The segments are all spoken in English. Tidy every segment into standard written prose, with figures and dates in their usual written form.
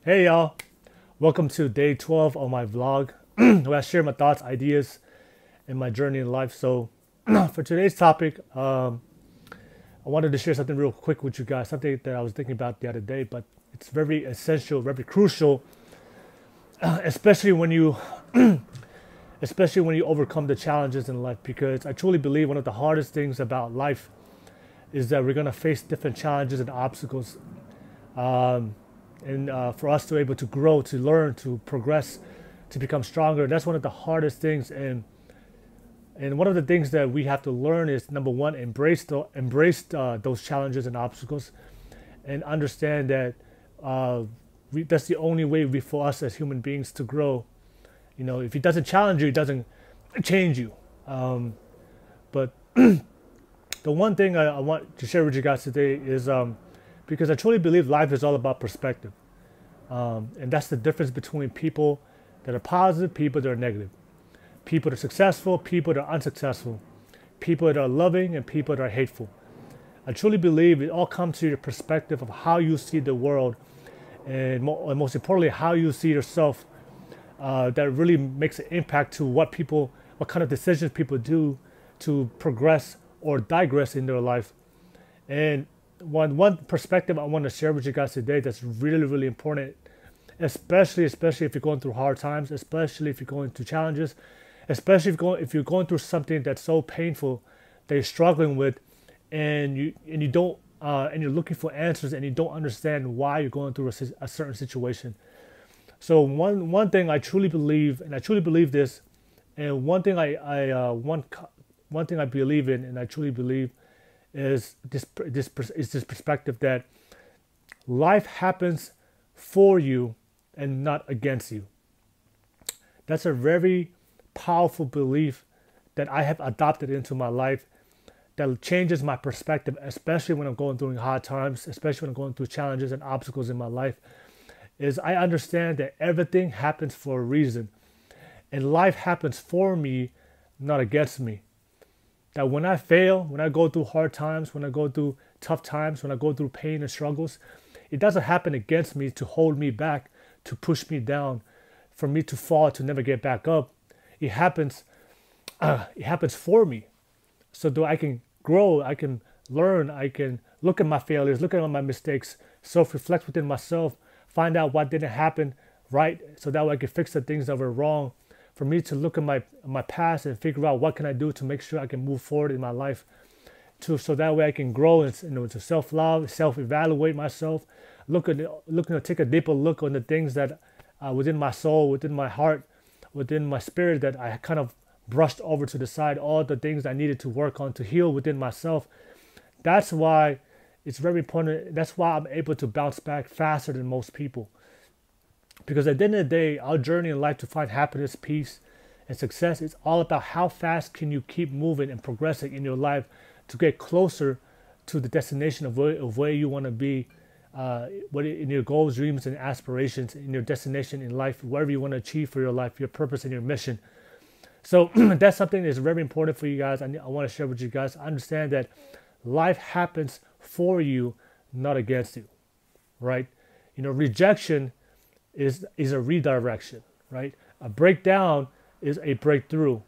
Hey y'all, welcome to day 12 of my vlog where I share my thoughts, ideas, and my journey in life. So for today's topic, I wanted to share something real quick with you guys, something that I was thinking about the other day, but it's very essential, very crucial, especially when you overcome the challenges in life, because I truly believe one of the hardest things about life is that we're going to face different challenges and obstacles. And for us to be able to grow, to learn, to progress, to become stronger, that's one of the hardest things. And one of the things that we have to learn is, number one, embrace those challenges and obstacles, and understand that that's the only way for us as human beings to grow. You know, if it doesn't challenge you, it doesn't change you. But the one thing I want to share with you guys today is because I truly believe life is all about perspective. And that's the difference between people that are positive, people that are negative, people that are successful, people that are unsuccessful, people that are loving, and people that are hateful. I truly believe it all comes to your perspective of how you see the world, and most importantly, how you see yourself. That really makes an impact to what kind of decisions people do to progress or digress in their life. And one perspective I want to share with you guys today that's really, really important, especially if you're going through hard times, especially if you're going through challenges, especially if you're going through something that's so painful that you're struggling with, and you're looking for answers and you don't understand why you're going through a certain situation. So one thing I truly believe, and I truly believe this, and one thing I believe in, and I truly believe, is this perspective that life happens for you and not against you. That's a very powerful belief that I have adopted into my life, that changes my perspective, especially when I'm going through hard times, especially when I'm going through challenges and obstacles in my life. Is I understand that everything happens for a reason, and life happens for me, not against me. That when I fail, when I go through hard times, when I go through tough times, when I go through pain and struggles, it doesn't happen against me to hold me back, to push me down, for me to fall, to never get back up. It happens for me, so that I can grow, I can learn, I can look at my failures, look at all my mistakes, self-reflect within myself, find out what didn't happen right, so that way I can fix the things that were wrong. For me to look at my past and figure out what can I do to make sure I can move forward in my life, so that way I can grow and to self-love, self-evaluate myself, take a deeper look on the things that within my soul, within my heart, within my spirit, that I kind of brushed over to the side, all the things I needed to work on to heal within myself. That's why it's very important. That's why I'm able to bounce back faster than most people. Because at the end of the day, our journey in life to find happiness, peace, and success is all about how fast can you keep moving and progressing in your life to get closer to the destination of where you want to be, in your goals, dreams, and aspirations, in your destination in life, whatever you want to achieve for your life, your purpose and your mission. So that's something that's very important for you guys. I want to share with you guys. I understand that life happens for you, not against you, right? Rejection is a redirection, right? A breakdown is a breakthrough.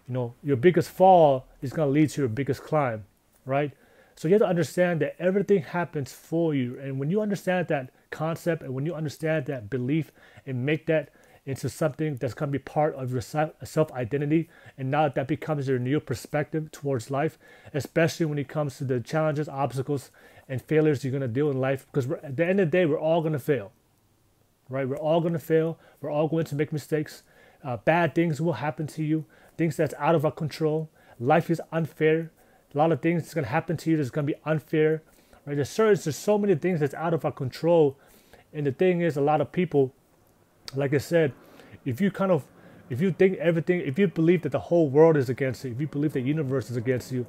Your biggest fall is going to lead to your biggest climb, right? So you have to understand that everything happens for you. And when you understand that concept, and when you understand that belief, and make that into something that's going to be part of your self-identity, and now that becomes your new perspective towards life, especially when it comes to the challenges, obstacles, and failures you're going to deal in life, because at the end of the day, we're all going to fail. Right? We're all going to fail. We're all going to make mistakes. Bad things will happen to you. Things that's out of our control. Life is unfair. A lot of things that's going to happen to you that's going to be unfair. Right? There's so many things that's out of our control. And the thing is, a lot of people, like I said, if you think everything, if you believe that the whole world is against you, if you believe the universe is against you,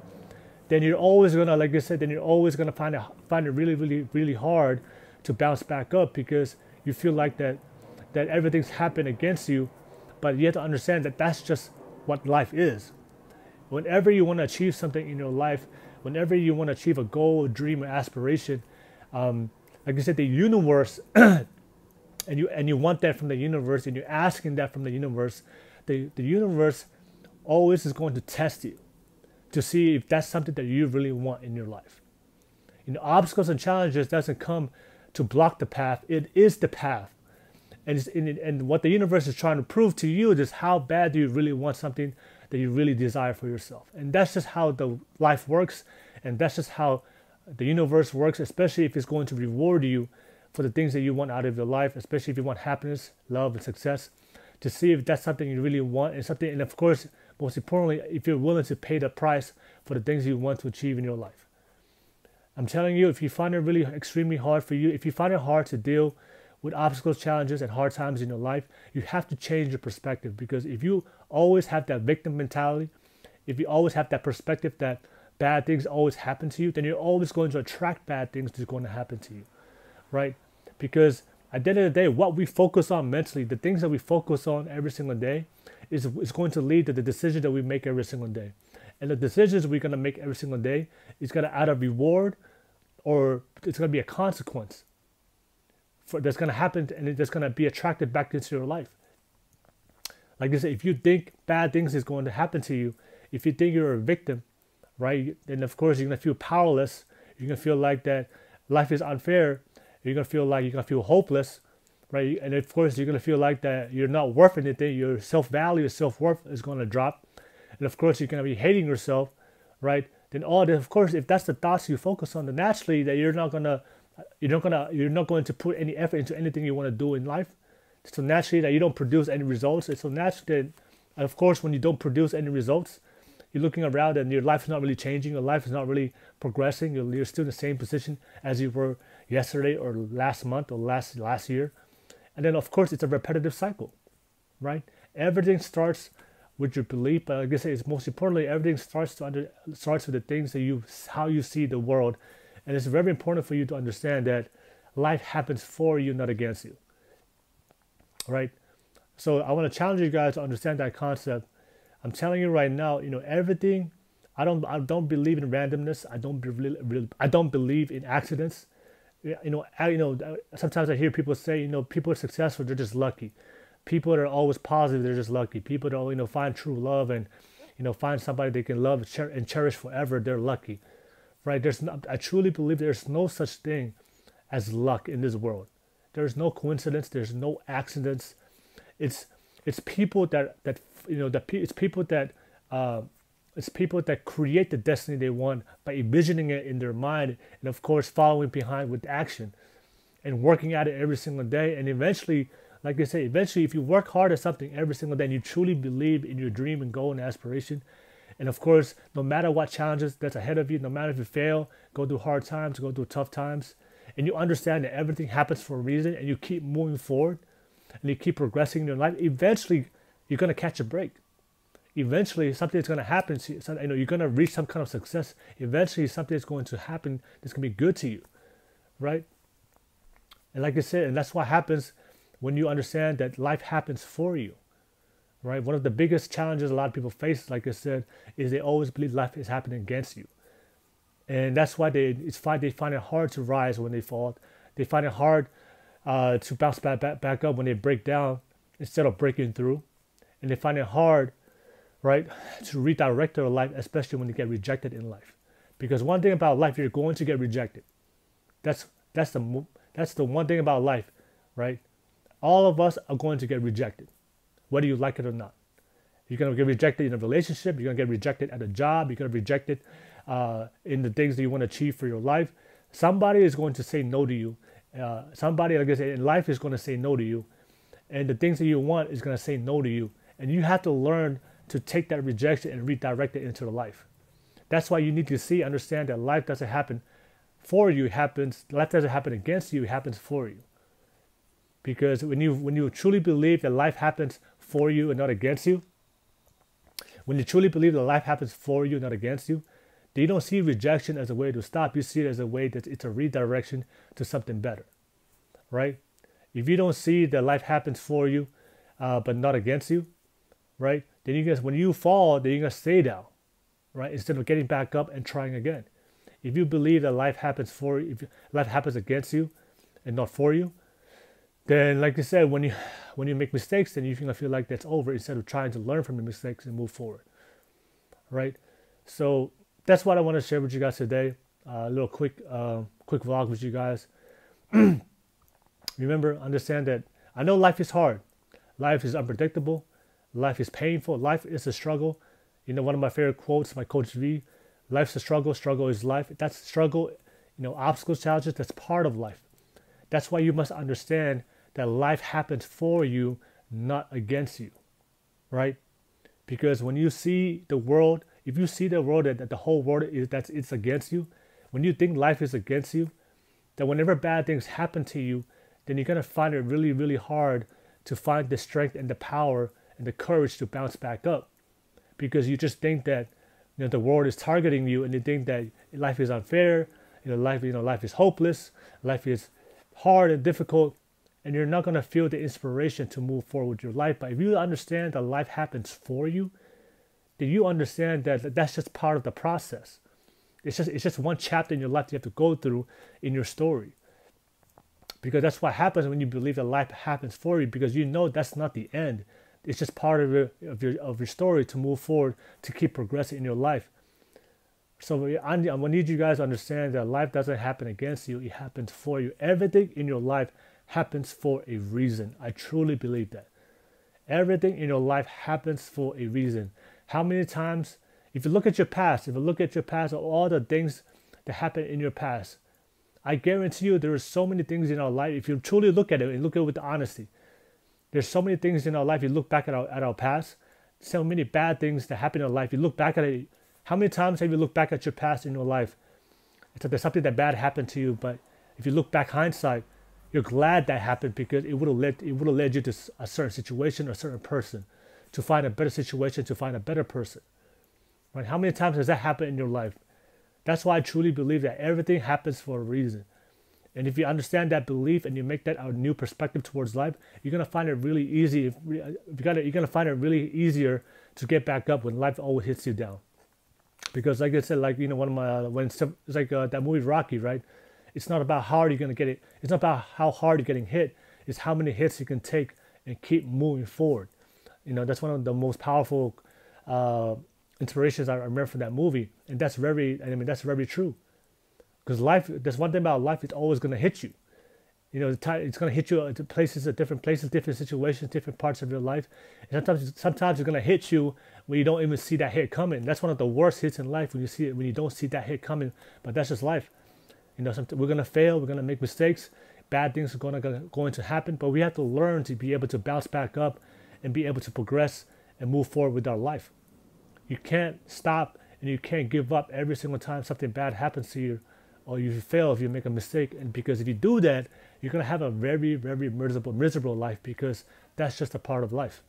then you're always going to, like I said, find it really, really, really hard to bounce back up, because you feel like that everything's happened against you. But you have to understand that that's just what life is. Whenever you want to achieve something in your life, whenever you want to achieve a goal, a dream, or aspiration, like I said, the universe and you want that from the universe, and you're asking that from the universe, the universe always is going to test you to see if that's something that you really want in your life. Obstacles and challenges doesn't come to block the path. It is the path. And what the universe is trying to prove to you is how bad do you really want something that you really desire for yourself. And that's just how the life works. And that's just how the universe works, especially if it's going to reward you for the things that you want out of your life, especially if you want happiness, love, and success, to see if that's something you really want and something. And of course, most importantly, if you're willing to pay the price for the things you want to achieve in your life. I'm telling you, if you find it really extremely hard for you, if you find it hard to deal with obstacles, challenges, and hard times in your life, you have to change your perspective. Because if you always have that victim mentality, if you always have that perspective that bad things always happen to you, then you're always going to attract bad things that's going to happen to you, right? Because at the end of the day, what we focus on mentally, the things that we focus on every single day, is going to lead to the decisions that we make every single day. And the decisions we're going to make every single day is going to add a reward, or it's going to be a consequence that's going to happen, and it's going to be attracted back into your life. Like I said, if you think bad things is going to happen to you, if you think you're a victim, right, then of course you're going to feel powerless. You're going to feel like that life is unfair. You're going to feel hopeless, right? And of course you're going to feel like that you're not worth anything. Your self-value, your self-worth is going to drop. And of course you're going to be hating yourself, right? Then all this, of course, if that's the thoughts you focus on, then naturally that you're not going to put any effort into anything you want to do in life. So naturally that you don't produce any results. It's so naturally that, of course, when you don't produce any results, you're looking around and your life is not really changing. Your life is not really progressing. You're still in the same position as you were yesterday or last month or last year. And then, of course, it's a repetitive cycle, right? Everything starts with your belief, but like I say, it's most importantly, everything starts with the things that how you see the world. And it's very important for you to understand that life happens for you, not against you, right? So I want to challenge you guys to understand that concept. I'm telling you right now, everything. I don't believe in randomness. I don't believe in accidents. Sometimes I hear people say, people are successful, they're just lucky. People that are always positive, they're just lucky. People that find true love and find somebody they can love and cherish forever, they're lucky, right? I truly believe there's no such thing as luck in this world. There's no coincidence. There's no accidents. It's people it's people that create the destiny they want by envisioning it in their mind, and of course following behind with action and working at it every single day. And eventually, like I say, if you work hard at something every single day and you truly believe in your dream and goal and aspiration, and of course, no matter what challenges that's ahead of you, no matter if you fail, go through hard times, go through tough times, and you understand that everything happens for a reason, and you keep moving forward and you keep progressing in your life, eventually you're going to catch a break. Eventually something's going to happen to you. You're going to reach some kind of success. Eventually something is going to happen that's going to be good to you, right? And like I said, and that's what happens when you understand that life happens for you, right? One of the biggest challenges a lot of people face, like I said, is they always believe life is happening against you. And that's why they find it hard to rise when they fall. They find it hard to bounce back up when they break down instead of breaking through. And they find it hard, right, to redirect their life, especially when they get rejected in life. Because one thing about life, you're going to get rejected. That's the one thing about life, right? All of us are going to get rejected, whether you like it or not. You're going to get rejected in a relationship. You're going to get rejected at a job. You're going to get rejected in the things that you want to achieve for your life. Somebody is going to say no to you. Somebody, like I said, in life is going to say no to you. And the things that you want is going to say no to you. And you have to learn to take that rejection and redirect it into the life. That's why you need to understand that life doesn't happen for you. Life doesn't happen against you. It happens for you. Because when you truly believe that life happens for you and not against you, when you truly believe that life happens for you, not against you, then you don't see rejection as a way to stop. You see it as a way that it's a redirection to something better, right? If you don't see that life happens for you, but not against you, right? Then when you fall, then you're gonna stay down, right? Instead of getting back up and trying again. If you believe that life happens for you, if life happens against you and not for you, then like I said, when you make mistakes, then you're gonna feel like that's over instead of trying to learn from your mistakes and move forward, right? So that's what I want to share with you guys today. A little quick vlog with you guys. Remember, understand that I know life is hard. Life is unpredictable. Life is painful. Life is a struggle. You know, one of my favorite quotes, my coach V, life's a struggle. Struggle is life. That's struggle, obstacles, challenges, that's part of life. That's why you must understand that life happens for you, not against you, right? Because when you see the world, if you see the world that the whole world it's against you, when you think life is against you, then whenever bad things happen to you, then you're gonna find it really, really hard to find the strength and the power and the courage to bounce back up, because you just think that the world is targeting you, and you think that life is unfair, life is hopeless, life is hard and difficult, and you're not gonna feel the inspiration to move forward with your life. But if you understand that life happens for you, then you understand that that's just part of the process. It's just one chapter in your life you have to go through in your story. Because that's what happens when you believe that life happens for you, because you know that's not the end. It's just part of your story to move forward, to keep progressing in your life. So I need you guys to understand that life doesn't happen against you, it happens for you. Everything in your life happens for a reason. I truly believe that. Everything in your life happens for a reason. How many times, if you look at your past, all the things that happened in your past, I guarantee you there are so many things in our life, if you truly look at it and look at it with honesty, there's so many things in our life, you look back at our past, so many bad things that happen in our life, you look back at it, how many times have you looked back at your past in your life? It's like there's something that bad happened to you, but if you look back hindsight, you're glad that happened, because it would have led you to a certain situation or a certain person, to find a better situation, to find a better person. Right? How many times has that happened in your life? That's why I truly believe that everything happens for a reason. And if you understand that belief and you make that a new perspective towards life, you're gonna find it really easy. You're gonna find it really easier to get back up when life always hits you down. Because like I said, one of my it's like that movie Rocky, right? It's not about how hard you're gonna get it. It's not about how hard you're getting hit. It's how many hits you can take and keep moving forward. That's one of the most powerful inspirations I remember from that movie, and that's very true. Because life, there's one thing about life, it's always going to hit you. It's going to hit you at places, different situations, different parts of your life. And sometimes it's going to hit you when you don't even see that hit coming. That's one of the worst hits in life, when you don't see that hit coming. But that's just life. We're going to fail, we're going to make mistakes, bad things are going to happen, but we have to learn to be able to bounce back up and be able to progress and move forward with our life. You can't stop and you can't give up every single time something bad happens to you, or you fail if you make a mistake. And because if you do that, you're going to have a very, very miserable life, because that's just a part of life.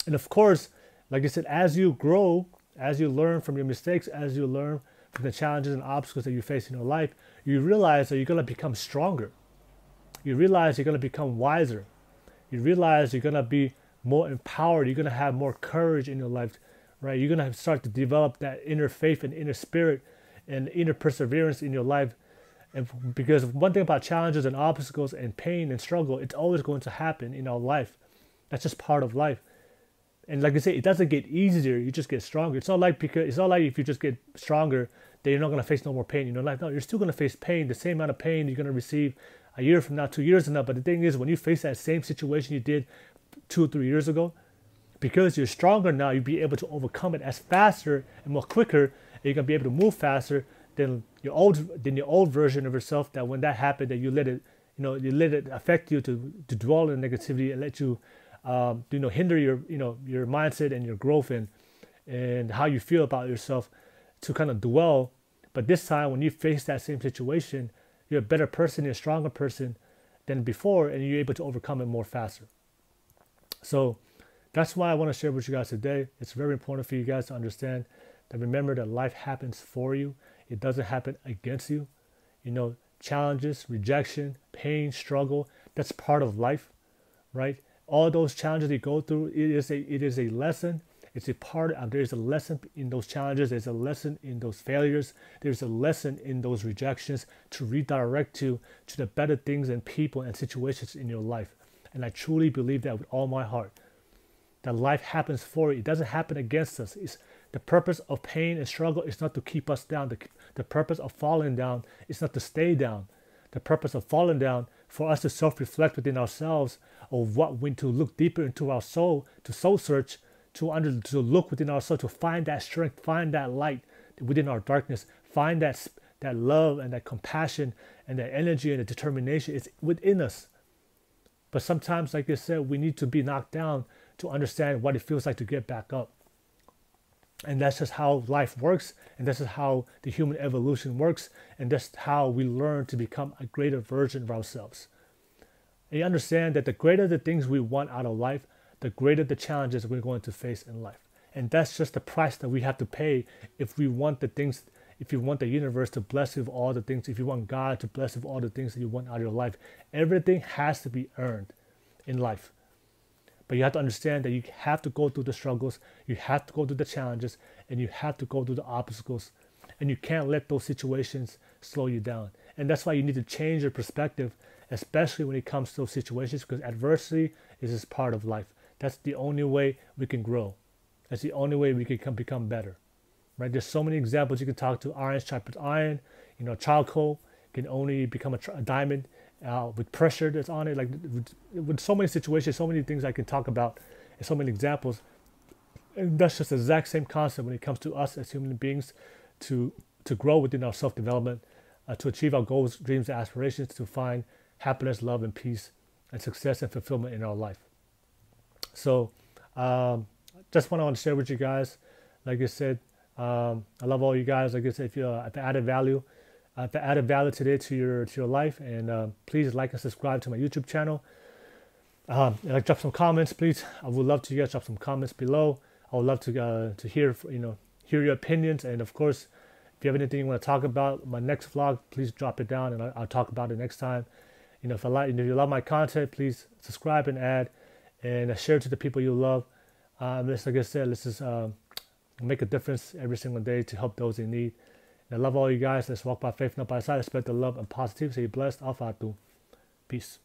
And of course, like I said, as you grow, as you learn from your mistakes, as you learn from the challenges and obstacles that you face in your life, you realize that you're going to become stronger. You realize you're going to become wiser. You realize you're going to be more empowered. You're going to have more courage in your life, right? You're going to start to develop that inner faith and inner spirit and inner perseverance in your life. And because one thing about challenges and obstacles and pain and struggle, it's always going to happen in our life. That's just part of life. And like I say, it doesn't get easier, you just get stronger. It's not like if you just get stronger, then you're not going to face no more pain in your life. No, you're still going to face pain, the same amount of pain you're going to receive a year from now, 2 years from now. But the thing is, when you face that same situation you did 2 or 3 years ago, because you're stronger now, you'll be able to overcome it as faster and more quicker, and you're going to be able to move faster than your old version of yourself, that when that happened, that you let it affect you, to dwell in negativity and let you hinder your mindset and your growth and how you feel about yourself, to kind of dwell. But this time, when you face that same situation, you're a better person, you're a stronger person than before, and you're able to overcome it more faster. So that's why I want to share with you guys today. It's very important for you guys to understand that, remember that life happens for you. It doesn't happen against you. Challenges, rejection, pain, struggle, that's part of life, right? All those challenges you go through, it is a lesson. It's a part of, there's a lesson in those challenges. There's a lesson in those failures. There's a lesson in those rejections to redirect you to the better things and people and situations in your life. And I truly believe that with all my heart, that life happens for you. It doesn't happen against us. It's the purpose of pain and struggle is not to keep us down. The purpose of falling down is not to stay down. The purpose of falling down for us to self-reflect within ourselves of what when to look deeper into our soul, to soul search, to look within our soul, to find that strength, find that light within our darkness, find that love and that compassion and that energy and the determination. It's within us. But sometimes, like I said, we need to be knocked down to understand what it feels like to get back up. And that's just how life works, and this is how the human evolution works, and that's how we learn to become a greater version of ourselves. And you understand that the greater the things we want out of life, the greater the challenges we're going to face in life. And that's just the price that we have to pay if we want the things, if you want the universe to bless you with all the things, if you want God to bless you with all the things that you want out of your life. Everything has to be earned in life. But you have to understand that you have to go through the struggles, you have to go through the challenges, and you have to go through the obstacles. And you can't let those situations slow you down. And that's why you need to change your perspective, especially when it comes to those situations, because adversity is just part of life. That's the only way we can grow. That's the only way we can become better. Right? There's so many examples you can talk to. Iron sharpens iron. Charcoal can only become a diamond with pressure that's on it. Like with so many situations, so many things I can talk about, and so many examples. And that's just the exact same concept when it comes to us as human beings to grow within our self-development, to achieve our goals, dreams, and aspirations, to find happiness, love, and peace, and success and fulfillment in our life. So just want to share with you guys, like I said, I love all you guys. Like I said, if you if I added value today to your life, and please like and subscribe to my YouTube channel. And like drop some comments, please. I would love to drop some comments below. I would love to hear hear your opinions, and of course, if you have anything you want to talk about my next vlog, please drop it down, and I'll talk about it next time. If you love my content, please subscribe and add, and share it to the people you love. Like I said, let's just make a difference every single day to help those in need. And I love all you guys. Let's walk by faith, not by sight. I spread the love and positivity. Stay blessed. Alpha. Peace.